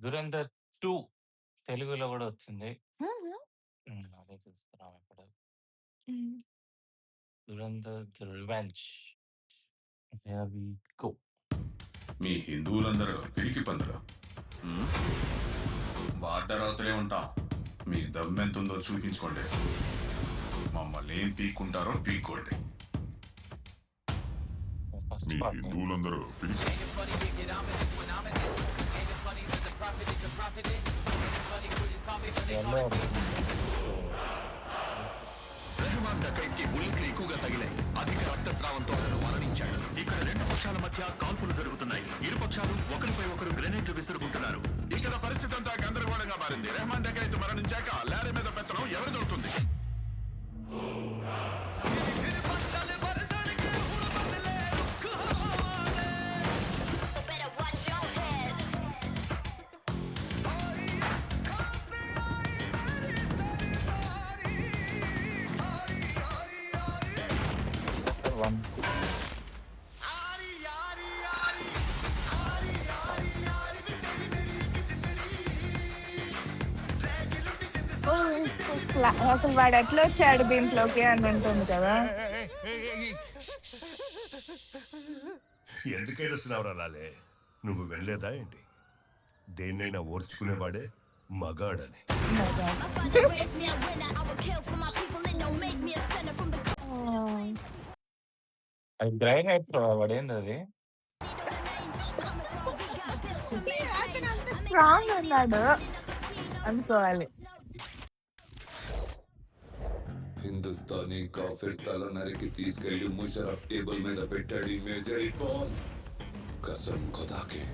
'దురంధర్ 2' తెలుగులో గూడా వచ్చింది. హుహు. అదే చూస్తున్నాం ఇప్పుడు. హ్మ్. 'Dhurandhar the revenge'. Here we go. మీ హిందువులందరూ పిరికి పందులు. బార్డర్ అవతలే ఉంటాం. మీ దమ్మెంతుందో చూపించుకోండి. మమ్మల్ని ఏం పీక్కుంటారో పీక్కోండి. ఫస్ట్ మీ పార్ట్ హిందువులందరూ పిరికి ఎల్లో రెహమాన్ డకైట్కి బుల్లెట్లు ఎక్కువగా తగిలాయి. అధిక రక్తస్రావంతో అతను మరణించాడు. ఇక్కడ రెండు పక్షాల మధ్య కాల్పులు జరుగుతున్నాయి. ఇరు పక్షాలు ఒకరిపై ఒకరు గ్రెనేడ్లు విసురుకుంటున్నారు. ఇక్కడ పరిస్థితి అంతా గందరగోళంగా మారింది. రెహమాన్ డకైత్ మరణించాక లారీ మీద పెత్తనం ఎవరు దొరుకుతుంది? Better watch your head. One అసలు వాడు ఎట్లా వచ్చాడు దీంట్లోకి అని అంటుంది కదా. ఎందుకైనా రాలే నువ్వు వెళ్ళేదా ఏంటి? దేన్నైనా ఓర్చుకునేవాడే మగాడని. My father raised me a winner. I would kill for my people and don't make me a sinner from the అది గ్రైన్ అయిపోయి వాడేంది అది అతను అంత స్ట్రాంగ్ ఉన్నాడు అనుకోవాలి. హిందుస్థానీ కాఫిర్ తల నరికి తీసుకెళ్లి ముషరఫ్ టేబుల్ మీద పెట్టాడు మేజర్ బాంబ్. కసం ఖుదాకే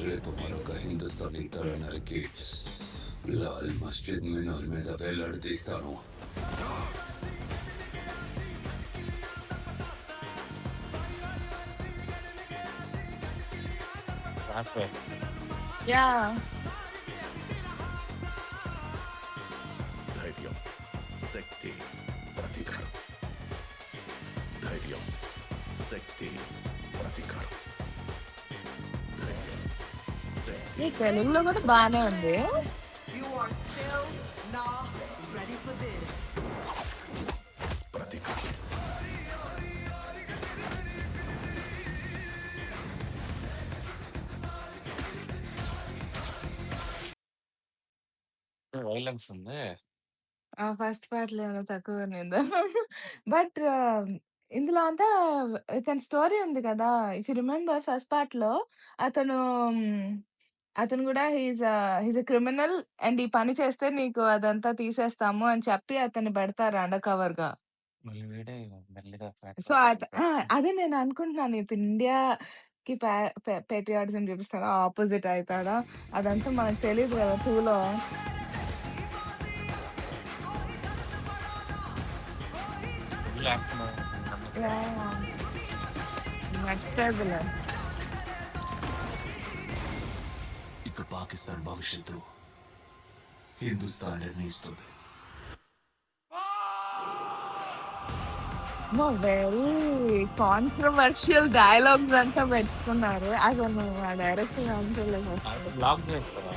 రేపు మరొక హిందుస్థానీ తల నరికి లాల్ మస్జిద్ మినార్ మీద వేలాడదీస్తాను. ట్రాన్స్ఫర్ యా ధైర్యం, శక్తి, ప్రతీకారం. ధైర్యం, శక్తి, ప్రతీకారం. ధైర్యం, శక్తి. ఈ తెలుగులో కూడా బాగానే ఉంది. You are still not ready for this. ప్రతీకారం. వైలెన్స్ ఉంది. ఫస్ట్ పార్ట్ లో ఏమైనా తక్కువ బట్ ఇందులో అంతా ఇతని స్టోరీ ఉంది కదా. If you remember first part లో అతను అతను కూడా హీస్ ఎ క్రిమినల్ అండ్ ఈ పని చేస్తే నీకు అదంతా తీసేస్తాము అని చెప్పి అతన్ని పెడతారు అండర్ కవర్ గా. మళ్ళీ వీడే మెల్లిగా సో అదే నేను అనుకుంటున్నాను, ఇతను ఇండియాకి పేట్రియాటిజం చూపిస్తాడా, ఆపోజిట్ అవుతాడా, అదంతా మనకు తెలియదు కదా టూలో. నచ్చదులే. ఇక పాకిస్తాన్ భవిష్యత్తు హిందుస్థాన్ నిర్ణయిస్తుంది. వెరీ కాంట్రవర్షియల్ డైలాగ్స్ అంతా పెట్టుకున్నారు. అసలు ఆ డైరెక్షన్ అంతలేదు. బ్లాక్ చేస్తారు.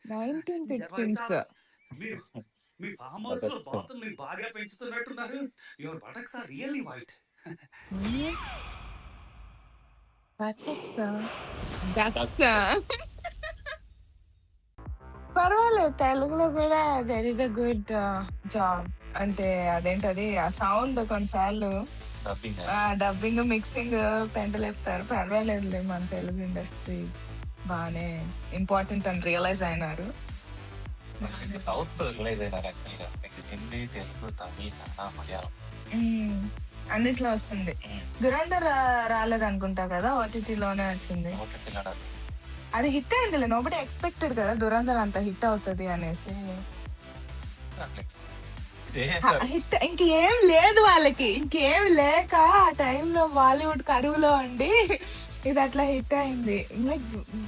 1916. మీరు మీ ఫామ్ హౌస్ లో బాతుల్ని బాగా పెంచుతున్నట్టున్నారు. Your buttocks are really white. పర్వాలేదు, తెలుగులో కూడా there is a good job. అంటే అదేంటది ఆ సౌండ్ కొన్నిసార్లు డబ్బింగ్ మిక్సింగ్ పెంటలేపుతారు. పర్వాలేదులే, మన తెలుగు ఇండస్ట్రీ బాగానే ఇంపార్టెంట్ అని రియలైజ్ అయినారు. సౌత్ రిలైజ్ అయినారు యాక్చువల్గా. హిందీ, తెలుగు, తమిళ, కన్నడ, మలయాళం అన్నిట్లో వస్తుంది. దురంధర్ రాలేదనుకుంటా కదా, ఓటీటీలోనే వచ్చింది. అది హిట్ అయిందిలే, నోబడి ఎక్స్పెక్టెడ్ కదా దురంధర్ అంత హిట్ అవుతుంది అనేసి. హిట్ ఇంకేం లేదు వాళ్ళకి, ఇంకేం లేక ఆ టైంలో బాలీవుడ్ కరువులో ఉండి ఇది అట్లా హిట్ అయింది. లైక్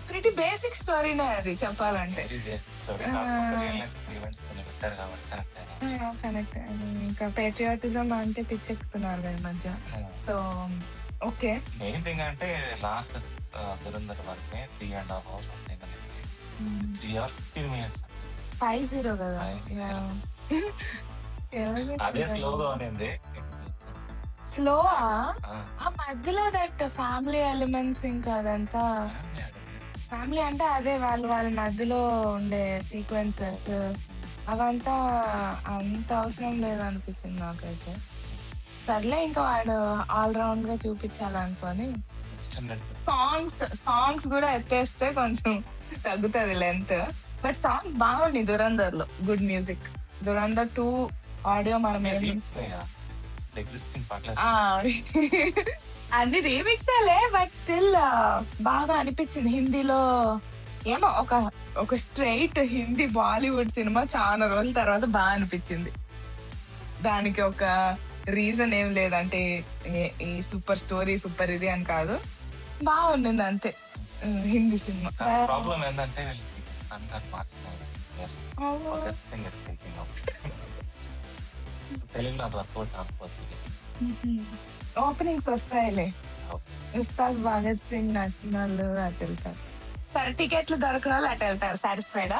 ప్రిటీ బేసిక్ స్టోరీనే అది చెప్పాలంటే. Very basic story. ఆ. కాకపోతే రియల్ లైఫ్ ఈవెంట్స్ కొన్ని పెట్టారు కాబట్టి కరెక్ట్ అయినా. కనెక్ట్ ఇంకా పేట్రియాటిజం అంటే పిచ్చెక్కుతున్నారు ఈ మధ్య. So okay. మెయిన్ థింగ్ అంటే లాస్ట్ దురంధర్ వరకే 3.5 hours ఉంటాయి. 3 hours 15 minutes. 5-0 కదా. 5-0. అదే స్లోగా అనేది. స్లో ఆ, ఆ మధ్యలో దట్ ఫ్యామిలీ ఎలిమెంట్స్ ఇంకా అదంతా ఫ్యామిలీ అంటే అదే వాళ్ళ మధ్యలో ఉండే సీక్వెన్సెస్ అవంతా అంత అవసరం లేదనిపించింది నాకైతే. సర్లే ఇంకా వాడు ఆల్ రౌండ్ గా చూపించాలనుకొని extended. సాంగ్స్ కూడా ఎత్తేస్తే కొంచెం తగ్గుతుంది లెంత్. బట్ సాంగ్ బాగుంది దురంధర్ లో. Good music. దురంధర్ 2 ఆడియో మనం Remix అయ్యా. Existing పాటలు అన్ని రీమిక్సేలే బట్ స్టిల్ బాగా అనిపించింది. హిందీలో ఏమో ఒక స్ట్రైట్ హిందీ బాలీవుడ్ సినిమా చాలా రోజుల తర్వాత బాగా అనిపించింది. దానికి ఒక రీజన్ ఏం లేదంటే ఈ సూపర్ స్టోరీ సూపర్ ఇది అని కాదు, బాగుండింది అంతే. హిందీ సినిమా. ప్రాబ్లం ఏంటంటే వీళ్ళకి అందరు మార్చుకున్నారు. భగత్ సింగ్ స్పీకింగ్ తెలుగులో అది వర్కౌట్ అవ్వచ్చు. ఓపెనింగ్స్ వస్తాయిలే. ఉస్తాద్ భగత్ సింగ్ నచ్చిన వాళ్ళు అటు వెళ్తారు. సరే టికెట్లు దొరకడం అటు వెళ్తారు. సాటిస్ఫైడా?